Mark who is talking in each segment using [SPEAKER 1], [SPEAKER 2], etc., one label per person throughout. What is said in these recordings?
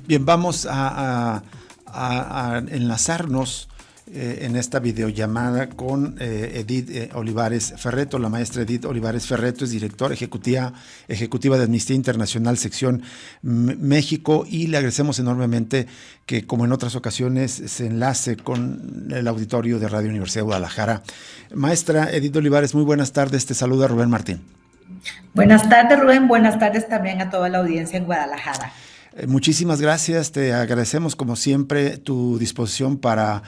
[SPEAKER 1] Bien, vamos a enlazarnos en esta videollamada con Edith Olivares Ferretto. La maestra Edith Olivares Ferretto es directora ejecutiva de Amnistía Internacional, sección México, y le agradecemos enormemente que, como en otras ocasiones, se enlace con el auditorio de Radio Universidad de Guadalajara. Maestra Edith Olivares, muy buenas tardes. Te saluda Rubén Martín.
[SPEAKER 2] Buenas tardes, Rubén. Buenas tardes también a toda la audiencia en Guadalajara.
[SPEAKER 1] Muchísimas gracias, te agradecemos como siempre tu disposición para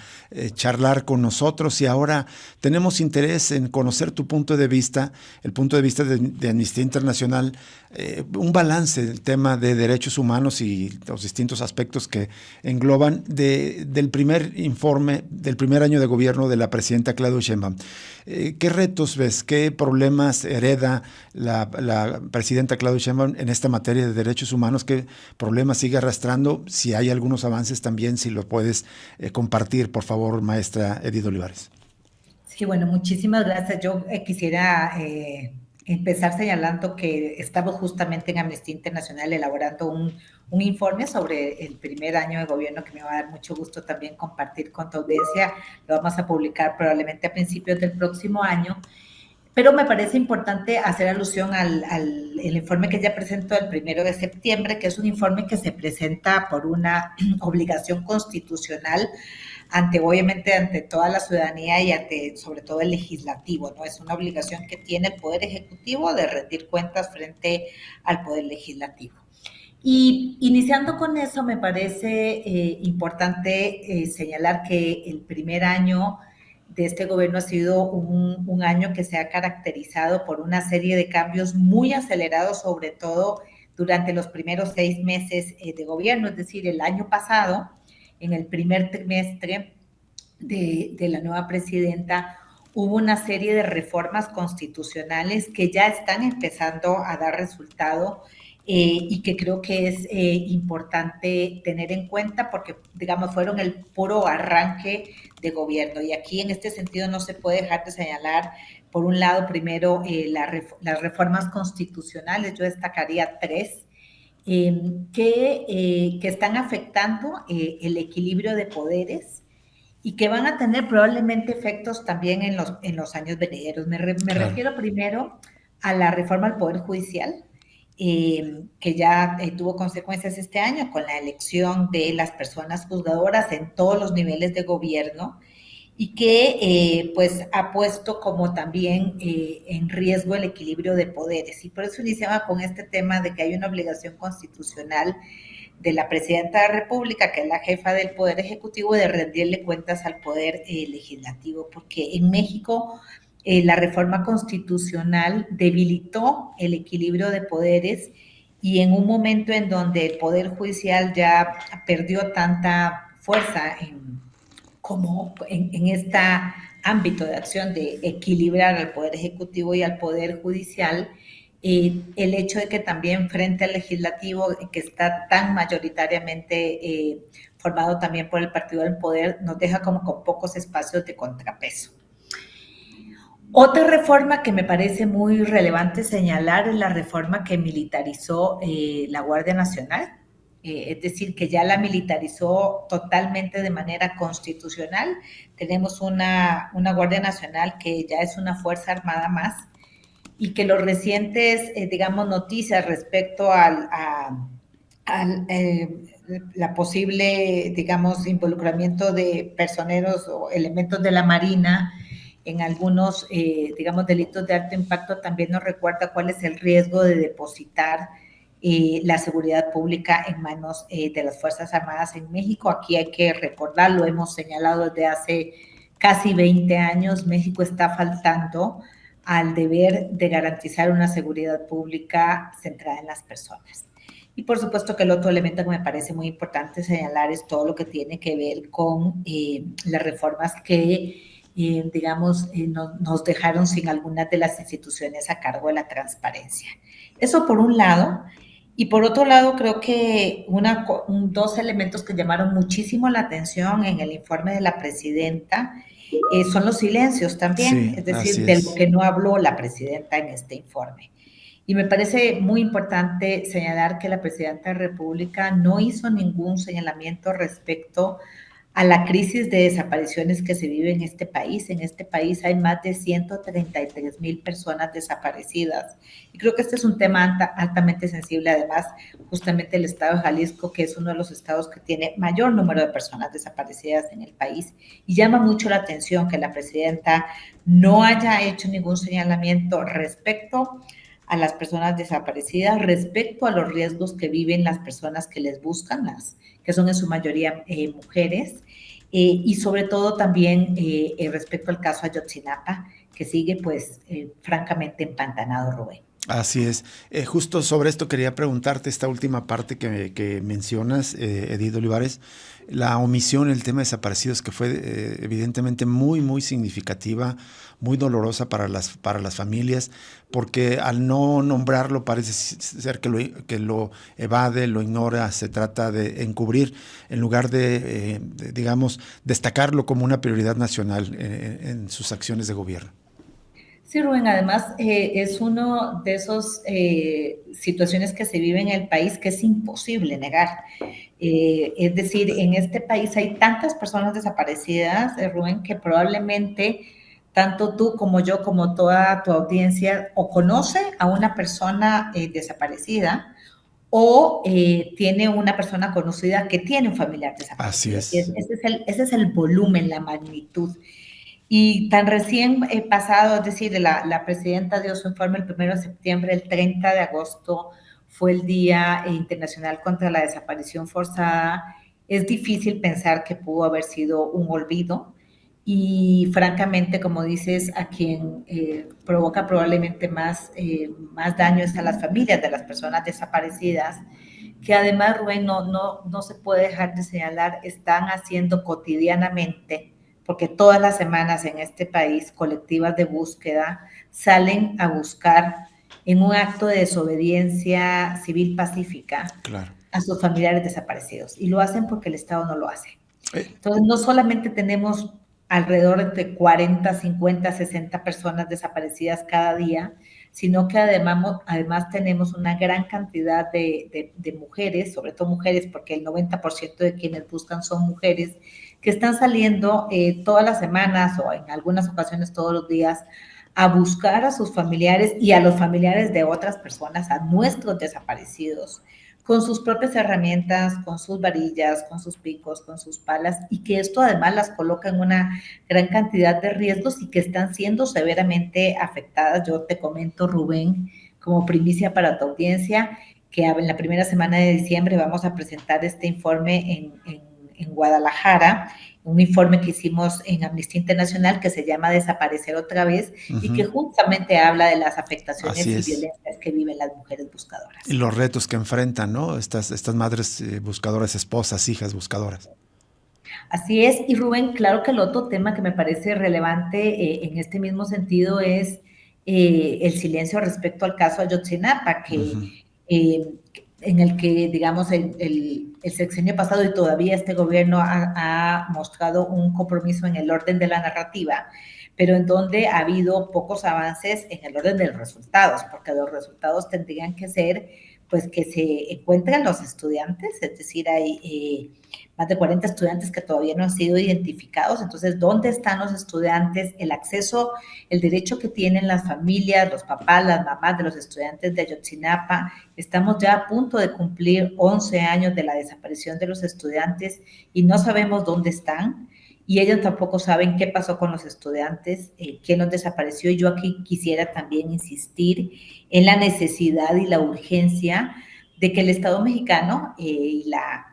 [SPEAKER 1] charlar con nosotros, y ahora tenemos interés en conocer tu punto de vista, el punto de vista de Amnistía Internacional, un balance del tema de derechos humanos y los distintos aspectos que engloban del primer informe, del primer año de gobierno de la presidenta Claudia Sheinbaum. ¿Qué retos ves, qué problemas hereda la presidenta Claudia Sheinbaum en esta materia de derechos humanos? ¿Qué problemas sigue arrastrando? Si hay algunos avances también, si lo puedes compartir, por favor, maestra Edith Olivares.
[SPEAKER 2] Sí, bueno, muchísimas gracias. Yo quisiera empezar señalando que estamos justamente en Amnistía Internacional elaborando un informe sobre el primer año de gobierno que me va a dar mucho gusto también compartir con tu audiencia. Lo vamos a publicar probablemente a principios del próximo año. Pero me parece importante hacer alusión al informe que ya presentó el 1 de septiembre, que es un informe que se presenta por una obligación constitucional obviamente, ante toda la ciudadanía y ante, sobre todo, el legislativo, ¿no? Es una obligación que tiene el Poder Ejecutivo de rendir cuentas frente al Poder Legislativo. Y iniciando con eso, me parece importante señalar que el primer año de este gobierno ha sido un año que se ha caracterizado por una serie de cambios muy acelerados, sobre todo durante los primeros 6 meses de gobierno, es decir, el año pasado, en el primer trimestre de la nueva presidenta, hubo una serie de reformas constitucionales que ya están empezando a dar resultado y que creo que es importante tener en cuenta porque, digamos, fueron el puro arranque de gobierno. Y aquí, en este sentido, no se puede dejar de señalar, por un lado, primero, las reformas constitucionales. Yo destacaría 3 que están afectando el equilibrio de poderes y que van a tener probablemente efectos también en los años venideros. Me refiero primero a la reforma al Poder Judicial, que ya tuvo consecuencias este año con la elección de las personas juzgadoras en todos los niveles de gobierno, y que pues ha puesto como también en riesgo el equilibrio de poderes. Y por eso iniciaba con este tema de que hay una obligación constitucional de la presidenta de la República, que es la jefa del Poder Ejecutivo, de rendirle cuentas al Poder Legislativo, porque en México la reforma constitucional debilitó el equilibrio de poderes, y en un momento en donde el Poder Judicial ya perdió tanta fuerza como en este ámbito de acción de equilibrar al Poder Ejecutivo y al Poder Judicial, el hecho de que también frente al legislativo, que está tan mayoritariamente formado también por el partido del poder, nos deja como con pocos espacios de contrapeso. Otra reforma que me parece muy relevante señalar es la reforma que militarizó la Guardia Nacional, es decir, que ya la militarizó totalmente de manera constitucional. Tenemos una Guardia Nacional que ya es una Fuerza Armada más, y que los recientes, digamos, noticias respecto la posible, digamos, involucramiento de personeros o elementos de la Marina en algunos, digamos, delitos de alto impacto, también nos recuerda cuál es el riesgo de depositar la seguridad pública en manos de las Fuerzas Armadas en México. Aquí hay que recordar, lo hemos señalado desde hace casi 20 años, México está faltando al deber de garantizar una seguridad pública centrada en las personas. Y por supuesto que el otro elemento que me parece muy importante señalar es todo lo que tiene que ver con las reformas que, digamos, nos dejaron sin algunas de las instituciones a cargo de la transparencia. Eso por un lado. Y por otro lado, creo que dos elementos que llamaron muchísimo la atención en el informe de la presidenta son los silencios también,
[SPEAKER 1] Sí,
[SPEAKER 2] es decir, de lo que no habló la presidenta en este informe. Y me parece muy importante señalar que la Presidenta de la República no hizo ningún señalamiento respecto a la crisis de desapariciones que se vive en este país. En este país hay más de 133,000 personas desaparecidas. Y creo que este es un tema altamente sensible. Además, justamente el estado de Jalisco, que es uno de los estados que tiene mayor número de personas desaparecidas en el país. Y llama mucho la atención que la presidenta no haya hecho ningún señalamiento respecto a las personas desaparecidas, respecto a los riesgos que viven las personas que les buscan, que son en su mayoría mujeres, y sobre todo también respecto al caso Ayotzinapa, que sigue pues francamente empantanado, Rubén.
[SPEAKER 1] Así es. Justo sobre esto quería preguntarte esta última parte que mencionas, Edith Olivares, la omisión, el tema de desaparecidos, que fue evidentemente muy, muy significativa, muy dolorosa para las familias, porque al no nombrarlo parece ser que lo evade, lo ignora, se trata de encubrir en lugar de digamos, destacarlo como una prioridad nacional en sus acciones de gobierno.
[SPEAKER 2] Sí, Rubén, además es uno de esos situaciones que se vive en el país que es imposible negar. Es decir, en este país hay tantas personas desaparecidas, Rubén, que probablemente tanto tú como yo, como toda tu audiencia, o conoce a una persona desaparecida o tiene una persona conocida que tiene un familiar desaparecido.
[SPEAKER 1] Así es.
[SPEAKER 2] Ese es el volumen, la magnitud. Y tan recién pasado, es decir, la presidenta dio su informe el 1 de septiembre, el 30 de agosto fue el Día Internacional contra la Desaparición Forzada. Es difícil pensar que pudo haber sido un olvido y francamente, como dices, a quien provoca probablemente más daño es a las familias de las personas desaparecidas, que además, Rubén, no se puede dejar de señalar, están haciendo cotidianamente, porque todas las semanas en este país colectivas de búsqueda salen a buscar en un acto de desobediencia civil pacífica
[SPEAKER 1] Claro.
[SPEAKER 2] a sus familiares desaparecidos. Y lo hacen porque el Estado no lo hace. Entonces, no solamente tenemos alrededor de 40, 50, 60 personas desaparecidas cada día, sino que además tenemos una gran cantidad de mujeres, sobre todo mujeres, porque el 90% de quienes buscan son mujeres, que están saliendo todas las semanas o en algunas ocasiones todos los días a buscar a sus familiares y a los familiares de otras personas, a nuestros desaparecidos, con sus propias herramientas, con sus varillas, con sus picos, con sus palas, y que esto además las coloca en una gran cantidad de riesgos y que están siendo severamente afectadas. Yo te comento, Rubén, como primicia para tu audiencia, que en la primera semana de diciembre vamos a presentar este informe en Guadalajara, un informe que hicimos en Amnistía Internacional que se llama Desaparecer otra vez y que justamente habla de las afectaciones y violencias que viven las mujeres buscadoras.
[SPEAKER 1] Y los retos que enfrentan, ¿no? Estas madres buscadoras, esposas, hijas buscadoras.
[SPEAKER 2] Así es, y Rubén, claro que el otro tema que me parece relevante en este mismo sentido es el silencio respecto al caso Ayotzinapa, en el que, digamos, el sexenio pasado y todavía este gobierno ha mostrado un compromiso en el orden de la narrativa, pero en donde ha habido pocos avances en el orden de los resultados, porque los resultados tendrían que ser, pues, que se encuentren los estudiantes, es decir, hay más de 40 estudiantes que todavía no han sido identificados. Entonces, ¿dónde están los estudiantes? El acceso, el derecho que tienen las familias, los papás, las mamás de los estudiantes de Ayotzinapa. Estamos ya a punto de cumplir 11 años de la desaparición de los estudiantes y no sabemos dónde están. Y ellos tampoco saben qué pasó con los estudiantes, quién los desapareció. Y yo aquí quisiera también insistir en la necesidad y la urgencia de que el Estado mexicano y la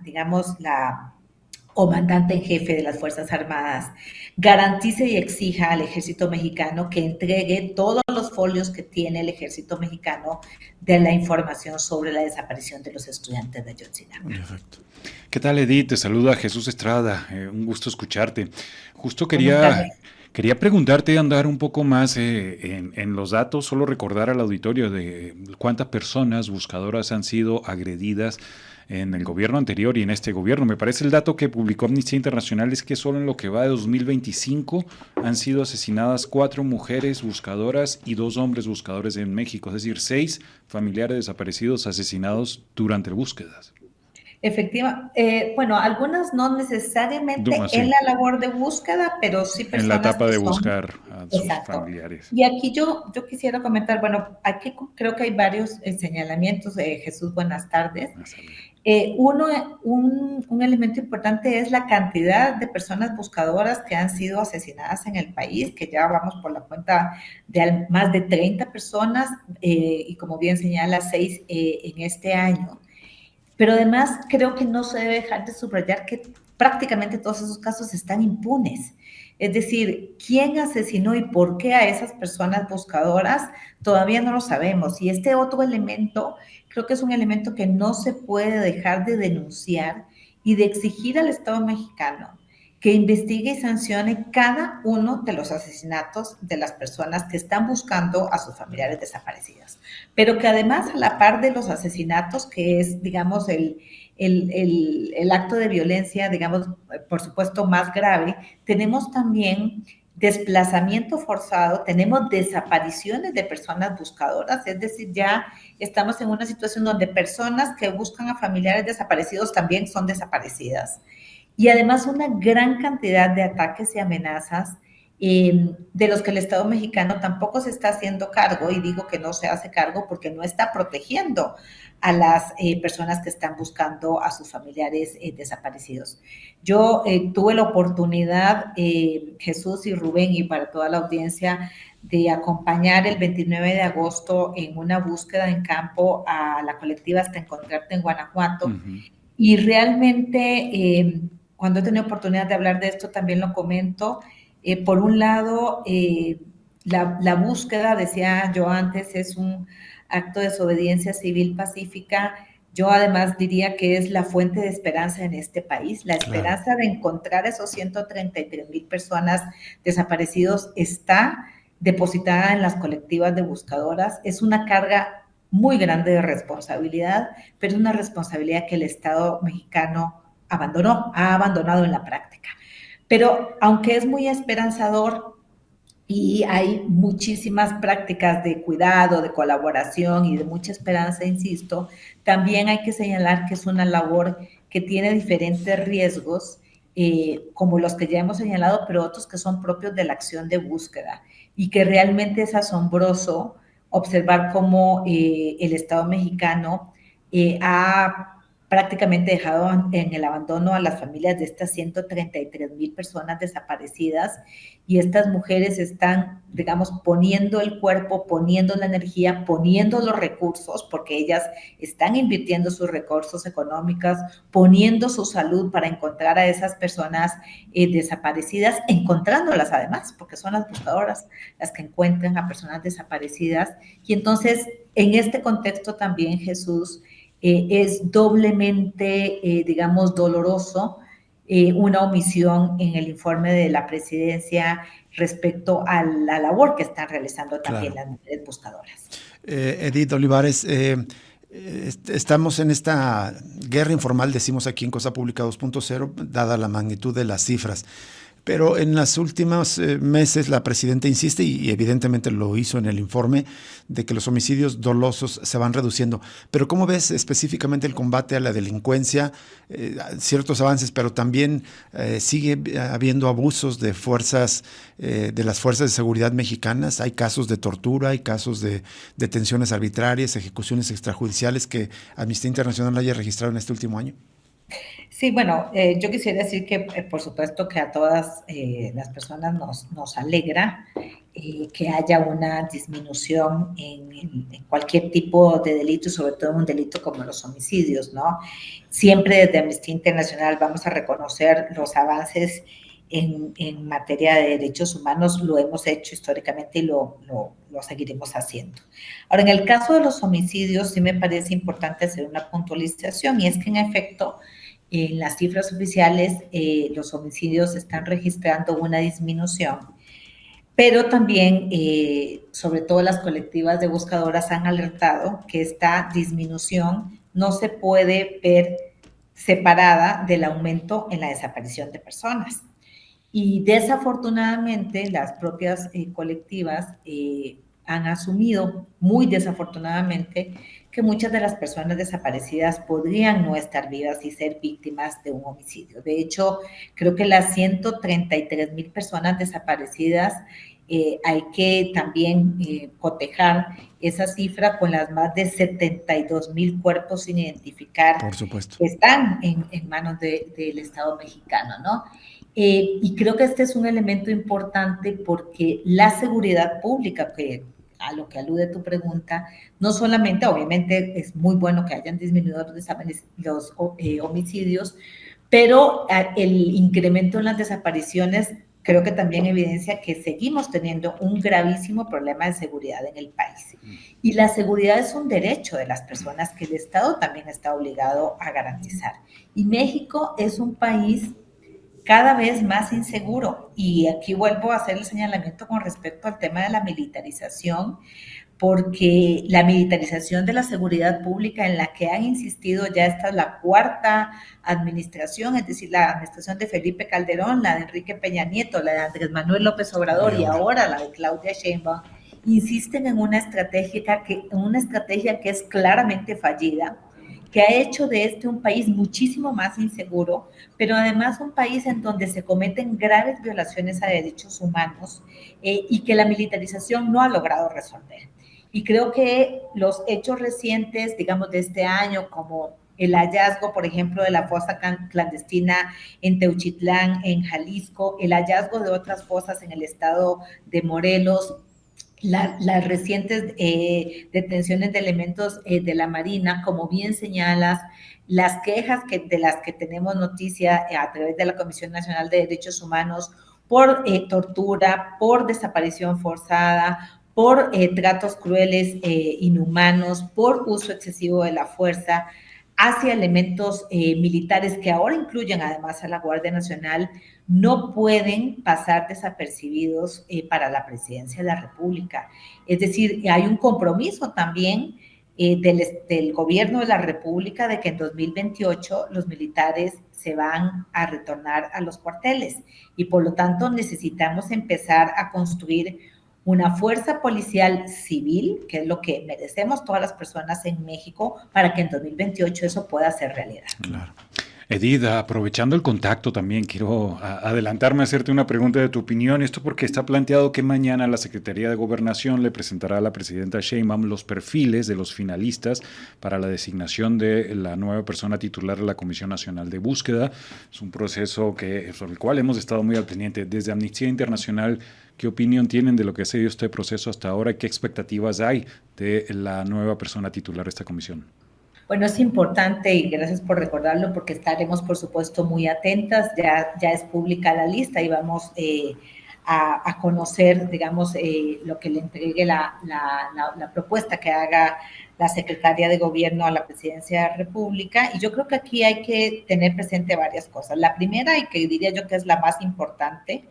[SPEAKER 2] comandante en jefe de las Fuerzas Armadas garantice y exija al Ejército Mexicano que entregue todos los folios que tiene el Ejército Mexicano de la información sobre la desaparición de los estudiantes de Ayotzinapa.
[SPEAKER 1] Perfecto.
[SPEAKER 3] ¿Qué tal, Edith? Te saluda Jesús Estrada. Un gusto escucharte. Justo quería preguntarte, andar un poco más en los datos, solo recordar al auditorio de cuántas personas buscadoras han sido agredidas en el gobierno anterior y en este gobierno. Me parece el dato que publicó Amnistía Internacional es que solo en lo que va de 2025 han sido asesinadas 4 mujeres buscadoras y 2 hombres buscadores en México, es decir, 6 familiares desaparecidos asesinados durante búsquedas.
[SPEAKER 2] Bueno, algunas no necesariamente en
[SPEAKER 3] Sí,
[SPEAKER 2] la labor de búsqueda, pero sí
[SPEAKER 3] en la
[SPEAKER 2] personas
[SPEAKER 3] etapa
[SPEAKER 2] que
[SPEAKER 3] de
[SPEAKER 2] son.
[SPEAKER 3] buscar a sus
[SPEAKER 2] Exacto.
[SPEAKER 3] familiares.
[SPEAKER 2] Y aquí yo quisiera comentar, bueno, aquí creo que hay varios señalamientos. Jesús, buenas tardes. Un elemento importante es la cantidad de personas buscadoras que han sido asesinadas en el país, que ya vamos por la cuenta de más de 30 personas, y como bien señala, 6 en este año. Pero además creo que no se debe dejar de subrayar que prácticamente todos esos casos están impunes. Es decir, quién asesinó y por qué a esas personas buscadoras todavía no lo sabemos. Y este otro elemento creo que es un elemento que no se puede dejar de denunciar y de exigir al Estado mexicano que investigue y sancione cada uno de los asesinatos de las personas que están buscando a sus familiares desaparecidas. Pero que además, a la par de los asesinatos, que es, digamos, el acto de violencia, digamos, por supuesto, más grave, tenemos también desplazamiento forzado, tenemos desapariciones de personas buscadoras, es decir, ya estamos en una situación donde personas que buscan a familiares desaparecidos también son desaparecidas. Y además una gran cantidad de ataques y amenazas de los que el Estado mexicano tampoco se está haciendo cargo, y digo que no se hace cargo porque no está protegiendo a las personas que están buscando a sus familiares desaparecidos. Yo tuve la oportunidad, Jesús y Rubén, y para toda la audiencia, de acompañar el 29 de agosto en una búsqueda en campo a la colectiva Hasta Encontrarte en Guanajuato. Y realmente, cuando he tenido oportunidad de hablar de esto, también lo comento. Por un lado, la búsqueda, decía yo antes, es un acto de desobediencia civil pacífica. Yo además diría que es la fuente de esperanza en este país. La esperanza de encontrar a esos 133,000 personas desaparecidos está depositada en las colectivas de buscadoras. Es una carga muy grande de responsabilidad, pero es una responsabilidad que el Estado mexicano ha abandonado en la práctica. Pero aunque es muy esperanzador y hay muchísimas prácticas de cuidado, de colaboración y de mucha esperanza, insisto, también hay que señalar que es una labor que tiene diferentes riesgos, como los que ya hemos señalado, pero otros que son propios de la acción de búsqueda, y que realmente es asombroso observar cómo el Estado mexicano ha prácticamente dejado en el abandono a las familias de estas 133,000 personas desaparecidas, y estas mujeres están, digamos, poniendo el cuerpo, poniendo la energía, poniendo los recursos, porque ellas están invirtiendo sus recursos económicos, poniendo su salud para encontrar a esas personas desaparecidas, encontrándolas además, porque son las buscadoras las que encuentran a personas desaparecidas. Y entonces, en este contexto también, Jesús, es doblemente, digamos, doloroso una omisión en el informe de la presidencia respecto a la labor que están realizando también las mujeres buscadoras.
[SPEAKER 1] Edith Olivares, estamos en esta guerra informal, decimos aquí en Cosa Pública 2.0, dada la magnitud de las cifras. Pero en los últimos meses la presidenta insiste, y evidentemente lo hizo en el informe, de que los homicidios dolosos se van reduciendo. Pero ¿cómo ves específicamente el combate a la delincuencia? Ciertos avances, pero también sigue habiendo abusos de de las fuerzas de seguridad mexicanas. Hay casos de tortura, hay casos de detenciones arbitrarias, ejecuciones extrajudiciales que Amnistía Internacional haya registrado en este último año.
[SPEAKER 2] Sí, bueno, yo quisiera decir que por supuesto que a todas las personas nos alegra que haya una disminución en cualquier tipo de delito, sobre todo en un delito como los homicidios, ¿no? Siempre desde Amnistía Internacional vamos a reconocer los avances en materia de derechos humanos, lo hemos hecho históricamente y lo seguiremos haciendo. Ahora, en el caso de los homicidios, sí me parece importante hacer una puntualización, y es que en efecto, en las cifras oficiales, los homicidios están registrando una disminución, pero también, sobre todo las colectivas de buscadoras han alertado que esta disminución no se puede ver separada del aumento en la desaparición de personas. Y desafortunadamente las propias colectivas han asumido, muy desafortunadamente, que muchas de las personas desaparecidas podrían no estar vivas y ser víctimas de un homicidio. De hecho, creo que las 133,000 personas desaparecidas, hay que también cotejar esa cifra con las más de 72,000 cuerpos sin identificar.
[SPEAKER 1] Por supuesto.
[SPEAKER 2] Que están en manos del Estado mexicano, ¿no? Y creo que este es un elemento importante porque la seguridad pública, que a lo que alude tu pregunta, no solamente, obviamente es muy bueno que hayan disminuido los homicidios, pero el incremento en las desapariciones creo que también evidencia que seguimos teniendo un gravísimo problema de seguridad en el país. Y la seguridad es un derecho de las personas que el Estado también está obligado a garantizar. Y México es un país cada vez más inseguro. Y aquí vuelvo a hacer el señalamiento con respecto al tema de la militarización, porque la militarización de la seguridad pública en la que han insistido ya esta es la cuarta administración, es decir, la administración de Felipe Calderón, la de Enrique Peña Nieto, la de Andrés Manuel López Obrador y ahora la de Claudia Sheinbaum, insisten en una estrategia que es claramente fallida, que ha hecho de este un país muchísimo más inseguro, pero además un país en donde se cometen graves violaciones a derechos humanos y que la militarización no ha logrado resolver. Y creo que los hechos recientes, digamos, de este año, como el hallazgo, por ejemplo, de la fosa clandestina en Teuchitlán, en Jalisco, el hallazgo de otras fosas en el estado de Morelos, las recientes detenciones de elementos de la Marina, como bien señalas, las quejas de las que tenemos noticia a través de la Comisión Nacional de Derechos Humanos por tortura, por desaparición forzada, por tratos crueles, inhumanos, por uso excesivo de la fuerza hacia elementos militares que ahora incluyen además a la Guardia Nacional, no pueden pasar desapercibidos para la presidencia de la República. Es decir, hay un compromiso también del gobierno de la República de que en 2028 los militares se van a retornar a los cuarteles y por lo tanto necesitamos empezar a construir una fuerza policial civil, que es lo que merecemos todas las personas en México, para que en 2028 eso pueda ser realidad.
[SPEAKER 3] Claro. Edith, aprovechando el contacto también, quiero adelantarme a hacerte una pregunta de tu opinión. Esto porque está planteado que mañana la Secretaría de Gobernación le presentará a la presidenta Sheinbaum los perfiles de los finalistas para la designación de la nueva persona titular de la Comisión Nacional de Búsqueda. Es un proceso sobre el cual hemos estado muy al pendiente. Desde Amnistía Internacional, ¿qué opinión tienen de lo que ha sido este proceso hasta ahora? ¿Qué expectativas hay de la nueva persona titular de esta comisión?
[SPEAKER 2] Bueno, es importante y gracias por recordarlo porque estaremos, por supuesto, muy atentas. Ya es pública la lista y vamos a conocer, digamos, lo que le entregue la propuesta que haga la secretaria de Gobierno a la Presidencia de la República. Y yo creo que aquí hay que tener presente varias cosas. La primera, y que diría yo que es la más importante,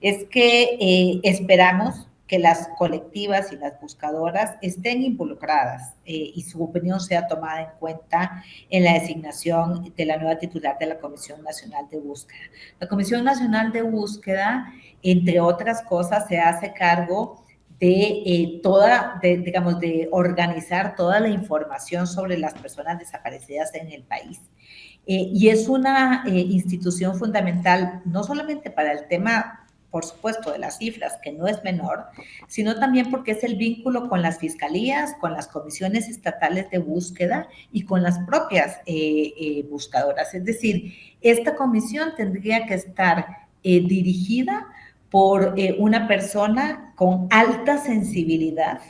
[SPEAKER 2] es que esperamos que las colectivas y las buscadoras estén involucradas y su opinión sea tomada en cuenta en la designación de la nueva titular de la Comisión Nacional de Búsqueda. La Comisión Nacional de Búsqueda, entre otras cosas, se hace cargo de de organizar toda la información sobre las personas desaparecidas en el país. Y es una institución fundamental, no solamente para el tema, por supuesto, de las cifras, que no es menor, sino también porque es el vínculo con las fiscalías, con las comisiones estatales de búsqueda y con las propias buscadoras. Es decir, esta comisión tendría que estar dirigida por una persona con alta sensibilidad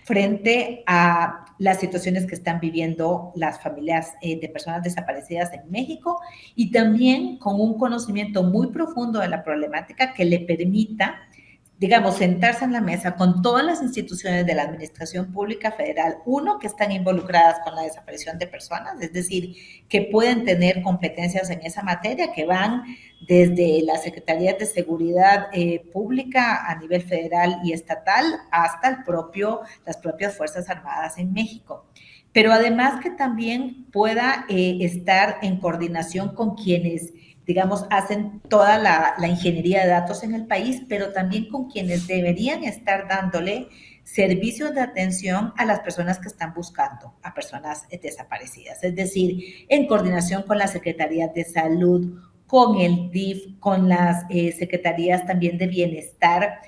[SPEAKER 2] frente a las situaciones que están viviendo las familias de personas desaparecidas en México y también con un conocimiento muy profundo de la problemática que le permita, digamos, sentarse en la mesa con todas las instituciones de la Administración Pública Federal, que están involucradas con la desaparición de personas, es decir, que pueden tener competencias en esa materia, que van desde la Secretaría de Seguridad Pública a nivel federal y estatal hasta las propias Fuerzas Armadas en México. pero además que también pueda estar en coordinación con quienes, digamos, hacen toda la ingeniería de datos en el país, pero también con quienes deberían estar dándole servicios de atención a las personas que están buscando a personas desaparecidas. Es decir, en coordinación con las secretarías de salud, con el DIF, con las secretarías también de bienestar,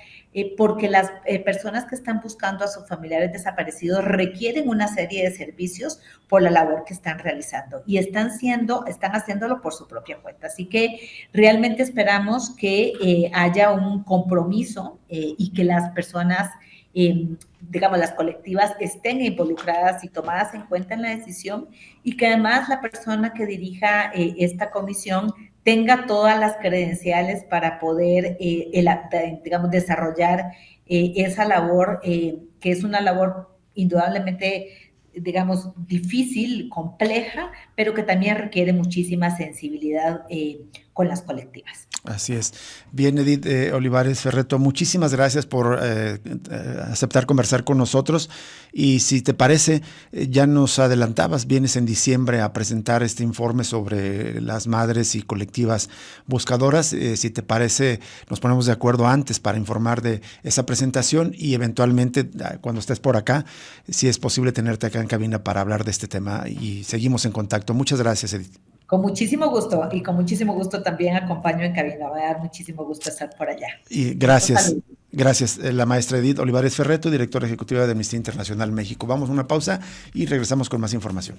[SPEAKER 2] porque las personas que están buscando a sus familiares desaparecidos requieren una serie de servicios por la labor que están realizando y están haciéndolo por su propia cuenta. Así que realmente esperamos que haya un compromiso y que las personas, digamos, las colectivas estén involucradas y tomadas en cuenta en la decisión, y que además la persona que dirija esta comisión tenga todas las credenciales para poder, digamos, desarrollar esa labor, que es una labor indudablemente, digamos, difícil, compleja, pero que también requiere muchísima sensibilidad con las colectivas.
[SPEAKER 1] Así es. Bien, Edith Olivares Ferretto, muchísimas gracias por aceptar conversar con nosotros. Y si te parece, ya nos adelantabas, vienes en diciembre a presentar este informe sobre las madres y colectivas buscadoras. Si te parece, nos ponemos de acuerdo antes para informar de esa presentación y eventualmente, cuando estés por acá, si es posible tenerte acá en cabina para hablar de este tema, y seguimos en contacto. Muchas gracias, Edith.
[SPEAKER 2] Con muchísimo gusto, y con muchísimo gusto también acompaño en cabina. Me va a dar muchísimo gusto estar por allá.
[SPEAKER 1] Y gracias, la maestra Edith Olivares Ferretto, directora ejecutiva de Amnistía Internacional México. Vamos a una pausa y regresamos con más información.